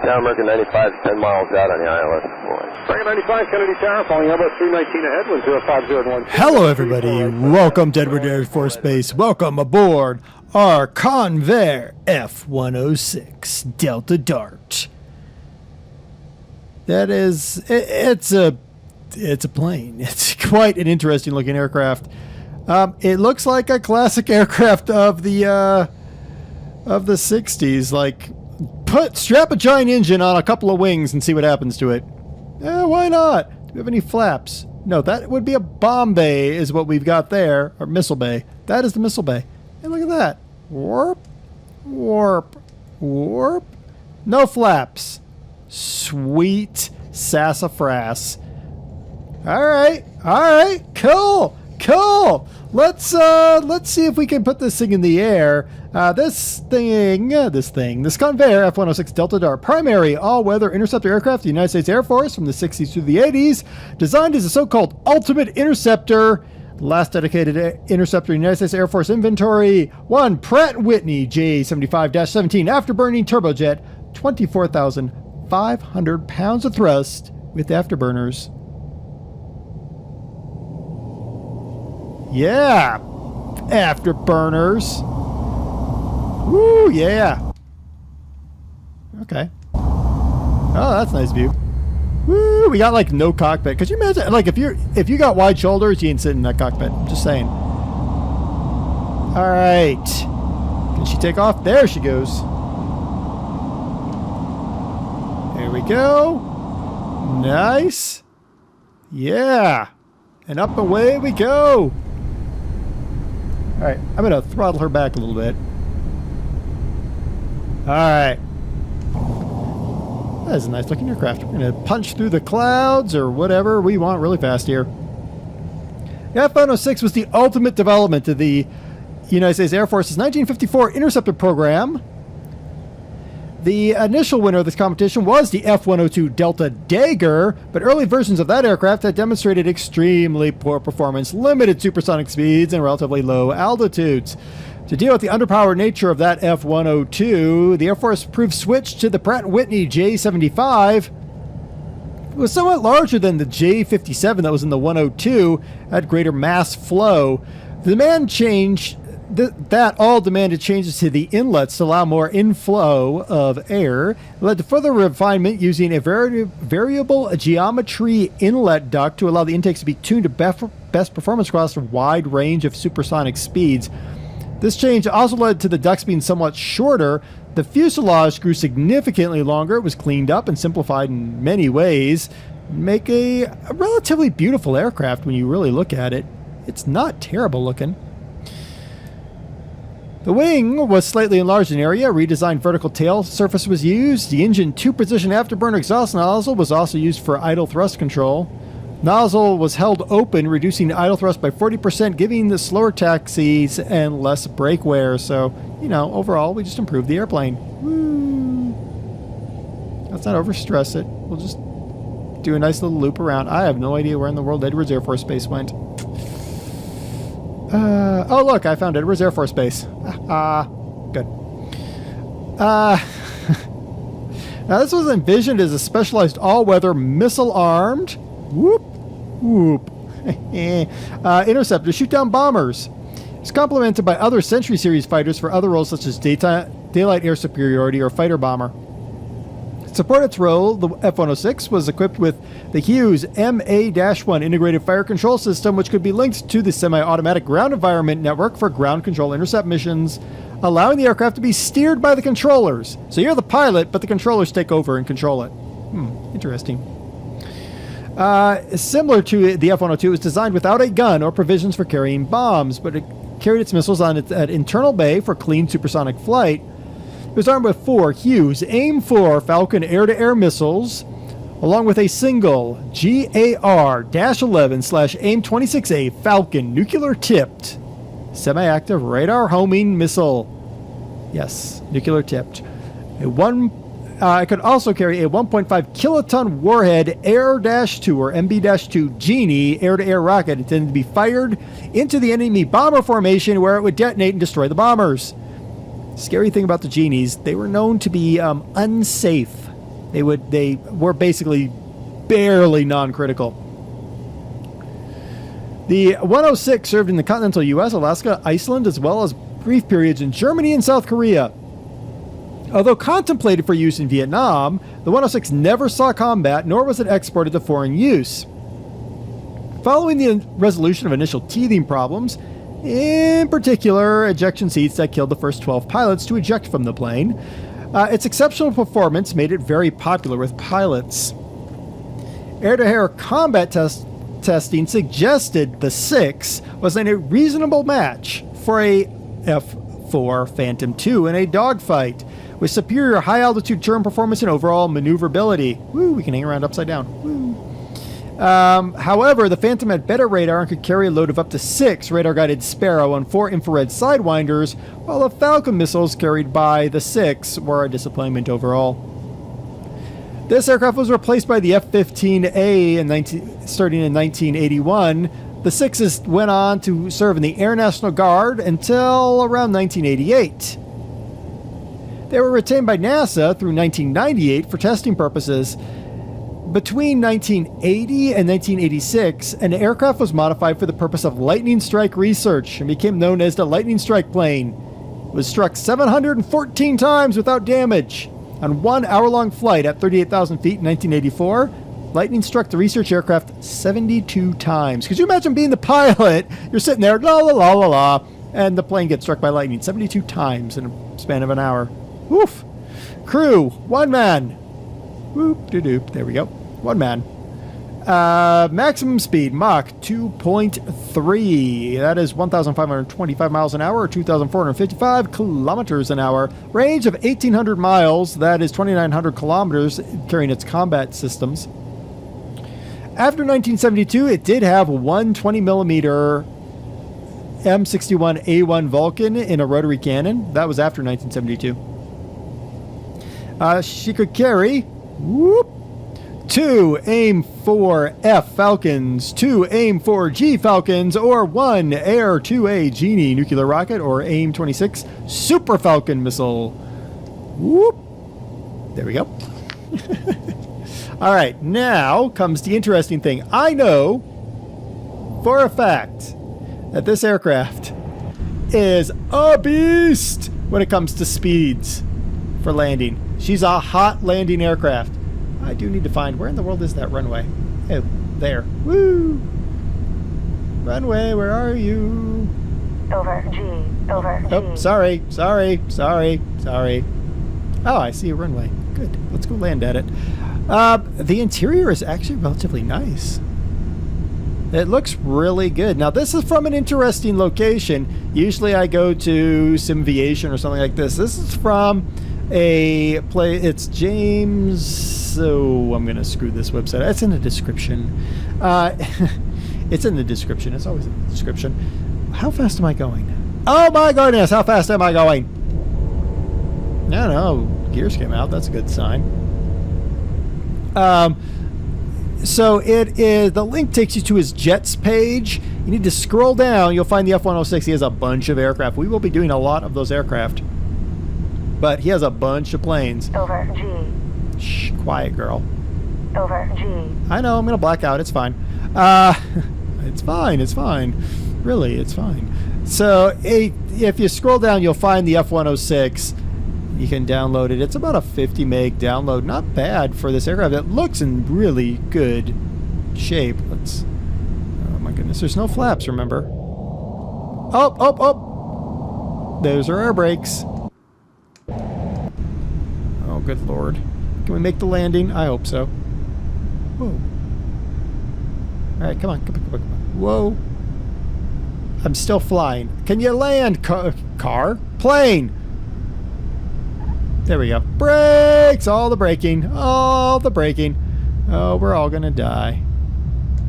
Tower American 95, 10 miles out on the ILS. American 95, Kennedy Tower, falling Airbus 319 ahead, 10501. Hello, everybody. Welcome to Edward Air Force Base. Welcome aboard our Convair F-106 Delta Dart. That is, it's a plane. It's quite an interesting looking aircraft. It looks like a classic aircraft of the 60s. Like, strap a giant engine on a couple of wings and see what happens to it. Why not? Do we have any flaps? No, that would be a bomb bay is what we've got there, or missile bay. That is the missile bay. And look at that. Warp, warp, warp. No flaps. Sweet sassafras. All right, cool. Let's see if we can put this thing in the air. This Convair F-106 Delta Dart, primary all-weather interceptor aircraft of the United States Air Force from the 60s through the 80s, designed as a so-called ultimate interceptor. Last dedicated interceptor in United States Air Force inventory. One Pratt & Whitney J75-17 afterburning turbojet, 24,500 pounds of thrust with afterburners. Yeah, afterburners. Woo, yeah. Okay. Oh, that's a nice view. Woo, we got like no cockpit. Could you imagine, like, if you got wide shoulders, you ain't sitting in that cockpit. I'm just saying. All right. Can she take off? There she goes. There we go. Nice. Yeah. And up away we go. All right, I'm going to throttle her back a little bit. All right. That is a nice looking aircraft. We're going to punch through the clouds or whatever we want really fast here. The F-106 was the ultimate development of the United States Air Force's 1954 interceptor program. The initial winner of this competition was the F-102 Delta Dagger, but early versions of that aircraft had demonstrated extremely poor performance, limited supersonic speeds, and relatively low altitudes. To deal with the underpowered nature of that F-102, the Air Force approved switch to the Pratt & Whitney J75. It was somewhat larger than the J57 that was in the 102, had greater mass flow. The demand change that all demanded changes to the inlets to allow more inflow of air. It led to further refinement using a variable geometry inlet duct to allow the intakes to be tuned to best performance across a wide range of supersonic speeds. This change also led to the ducts being somewhat shorter. The fuselage grew significantly longer. It was cleaned up and simplified in many ways, make a relatively beautiful aircraft when you really look at it. It's not terrible looking. The wing was slightly enlarged in area. Redesigned vertical tail surface was used. The engine 2-position afterburner exhaust nozzle was also used for idle thrust control. Nozzle was held open, reducing idle thrust by 40%, giving the slower taxis and less brake wear. So, you know, overall, we just improved the airplane. Woo! Let's not overstress it. We'll just do a nice little loop around. I have no idea where in the world Edwards Air Force Base went. Oh, look, I found Edwards Air Force Base. Good. Now, this was envisioned as a specialized all-weather missile-armed interceptor to shoot down bombers. It's complemented by other Century Series fighters for other roles such as daylight air superiority or fighter bomber. To support its role, the F-106 was equipped with the Hughes MA-1 integrated fire control system, which could be linked to the semi-automatic ground environment network for ground control intercept missions, allowing the aircraft to be steered by the controllers. So you're the pilot, but the controllers take over and control it. Interesting. Similar to the F-102, it was designed without a gun or provisions for carrying bombs, but it carried its missiles on its internal bay for clean supersonic flight. It was armed with 4 Hughes AIM-4 Falcon air-to-air missiles, along with a single GAR-11/AIM-26A Falcon nuclear-tipped semi-active radar homing missile. Yes, nuclear-tipped. It could also carry a 1.5 kiloton warhead Air-2 or MB-2 Genie air-to-air rocket intended to be fired into the enemy bomber formation where it would detonate and destroy the bombers. Scary thing about the Genies, they were known to be unsafe. They were basically barely non-critical. The 106 served in the continental U.S., Alaska, Iceland, as well as brief periods in Germany and South Korea. Although contemplated for use in Vietnam, the 106 never saw combat, nor was it exported to foreign use. Following the resolution of initial teething problems, in particular ejection seats that killed the first 12 pilots to eject from the plane, its exceptional performance made it very popular with pilots. Air-to-air combat testing suggested the 6 was a reasonable match for a F-4 Phantom II in a dogfight, with superior high-altitude turn performance and overall maneuverability. Woo, we can hang around upside down. Woo. However, the Phantom had better radar and could carry a load of up to 6 radar-guided Sparrow and 4 infrared Sidewinders, while the Falcon missiles carried by the 6 were a disappointment overall. This aircraft was replaced by the F-15A starting in 1981. The 6s went on to serve in the Air National Guard until around 1988. They were retained by NASA through 1998 for testing purposes. Between 1980 and 1986, an aircraft was modified for the purpose of lightning strike research and became known as the Lightning Strike Plane. It was struck 714 times without damage. On 1 hour-long flight at 38,000 feet in 1984, lightning struck the research aircraft 72 times. Could you imagine being the pilot? You're sitting there, la la la la la, and the plane gets struck by lightning 72 times in a span of an hour. Woof. Crew, 1 man. Whoop-de-doop. There we go. 1 man. Maximum speed, Mach 2.3. That is 1,525 miles an hour, or 2,455 kilometers an hour. Range of 1,800 miles. That is 2,900 kilometers, carrying its combat systems. After 1972, it did have one 20-millimeter M61A1 Vulcan in a rotary cannon. That was after 1972. She could carry 2 AIM-4F Falcons, 2 AIM-4G Falcons, or 1 Air-2A Genie nuclear rocket, or AIM-26 Super Falcon missile. Whoop. There we go. All right, now comes the interesting thing. I know for a fact that this aircraft is a beast when it comes to speeds for landing. She's a hot landing aircraft. I do need to find, where in the world is that runway? Oh, there. Woo! Runway, where are you? Over G. Oh, sorry. Oh, I see a runway. Good. Let's go land at it. The interior is actually relatively nice. It looks really good. Now, this is from an interesting location. Usually I go to Simviation or something like this. This is from a place. It's James. So I'm going to screw this website. It's in the description. It's in the description. It's always in the description. How fast am I going? Oh my goodness, how fast am I going? No, gears came out. That's a good sign. So it is, the link takes you to his jets page. You need to scroll down. You'll find the F-106. He has a bunch of aircraft. We will be doing a lot of those aircraft. But he has a bunch of planes. Over G. Shh, quiet, girl. Over G. I know, I'm going to black out. It's fine. It's fine. Really, it's fine. So if you scroll down, you'll find the F-106. You can download it. It's about a 50 meg download. Not bad for this aircraft. It looks in really good shape. Let's... Oh my goodness, there's no flaps, remember? Oh! Those are air brakes. Oh, good lord. Can we make the landing? I hope so. Whoa. Alright, come on. Whoa. I'm still flying. Can you land, car? Plane! There we go. Brakes! All the braking. Oh, we're all gonna die.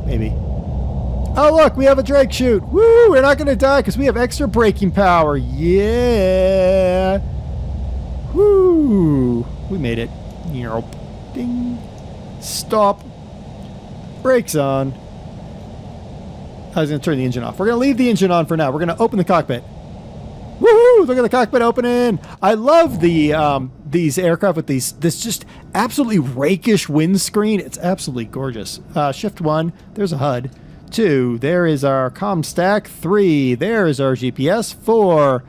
Maybe. Oh, look, we have a Drake chute. Woo! We're not gonna die because we have extra braking power. Yeah! Woo! We made it. Ding. Stop. Brakes on. I was going to turn the engine off. We're going to leave the engine on for now. We're going to open the cockpit. Woohoo! Look at the cockpit opening. I love the these aircraft with this just absolutely rakish windscreen. It's absolutely gorgeous. Shift 1, there's a HUD. 2, there is our comm stack. 3, there is our GPS. 4,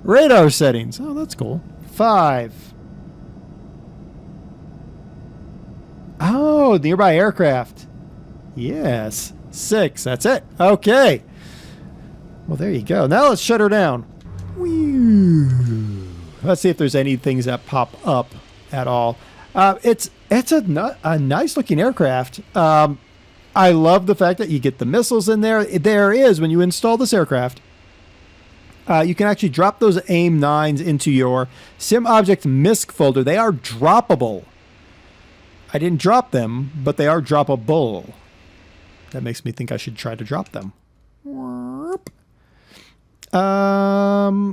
radar settings. Oh, that's cool. 5. Oh, nearby aircraft. Yes. 6, that's it. Okay. Well, there you go. Now let's shut her down. Whew. Let's see if there's any things that pop up at all. It's a nice looking aircraft. I love the fact that you get the missiles in there. There is, when you install this aircraft, you can actually drop those AIM-9s into your Sim Object MISC folder. They are droppable. I didn't drop them, but they are droppable. That makes me think I should try to drop them.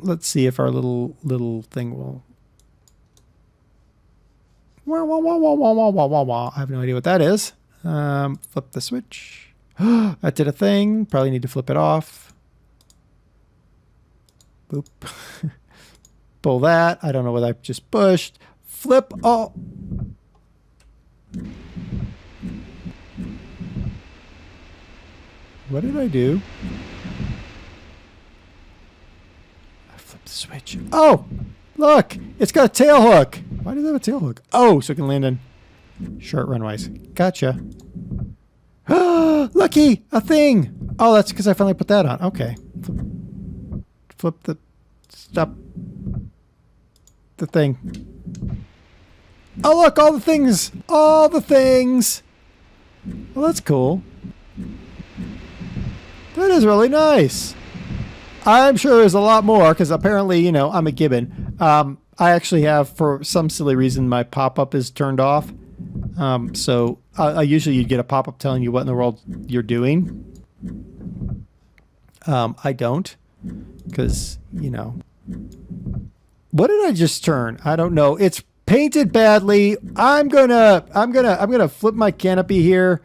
Let's see if our little thing will. I have no idea what that is. Flip the switch. That did a thing. Probably need to flip it off. Boop. Pull that. I don't know what I just pushed. Flip. Oh. What did I do? I flipped the switch. Oh, look, it's got a tail hook. Why does it have a tail hook? Oh, so it can land in short runways. Gotcha. Lucky, a thing. Oh, that's because I finally put that on. Okay. Flip the, stop the thing. Oh, look, all the things. All the things. Well, that's cool. That is really nice. I'm sure there's a lot more because apparently, you know, I'm a gibbon. I actually have, for some silly reason, my pop-up is turned off. So I usually you'd get a pop-up telling you what in the world you're doing. I don't, because, you know. What did I just turn? I don't know. It's painted badly. I'm gonna flip my canopy here.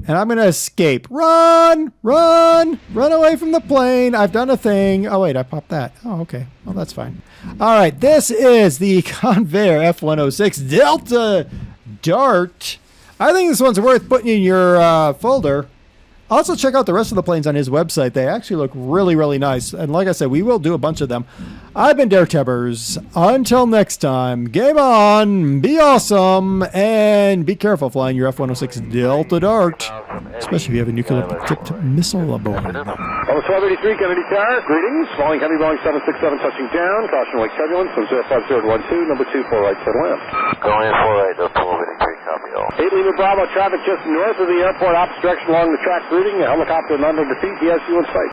And I'm going to escape. Run! Run! Run away from the plane. I've done a thing. Oh, wait, I popped that. Oh, okay. Well, that's fine. All right, this is the Convair F-106 Delta Dart. I think this one's worth putting in your folder. Also, check out the rest of the planes on his website. They actually look really, really nice. And like I said, we will do a bunch of them. I've been DerTebbers. Until next time, game on, be awesome, and be careful flying your F-106 Delta Dart, especially if you have a nuclear-tipped missile aboard. On the 1283 Kennedy Tower, greetings. Falling heavy Boeing 767 touching down. Caution wake turbulence from 05012, number 24 right to left. Going in 4 right, 1283, copy all. 8 Lima Bravo, traffic just north of the airport, opposite direction along the track routing. A helicopter not under defeat, yes, you in sight.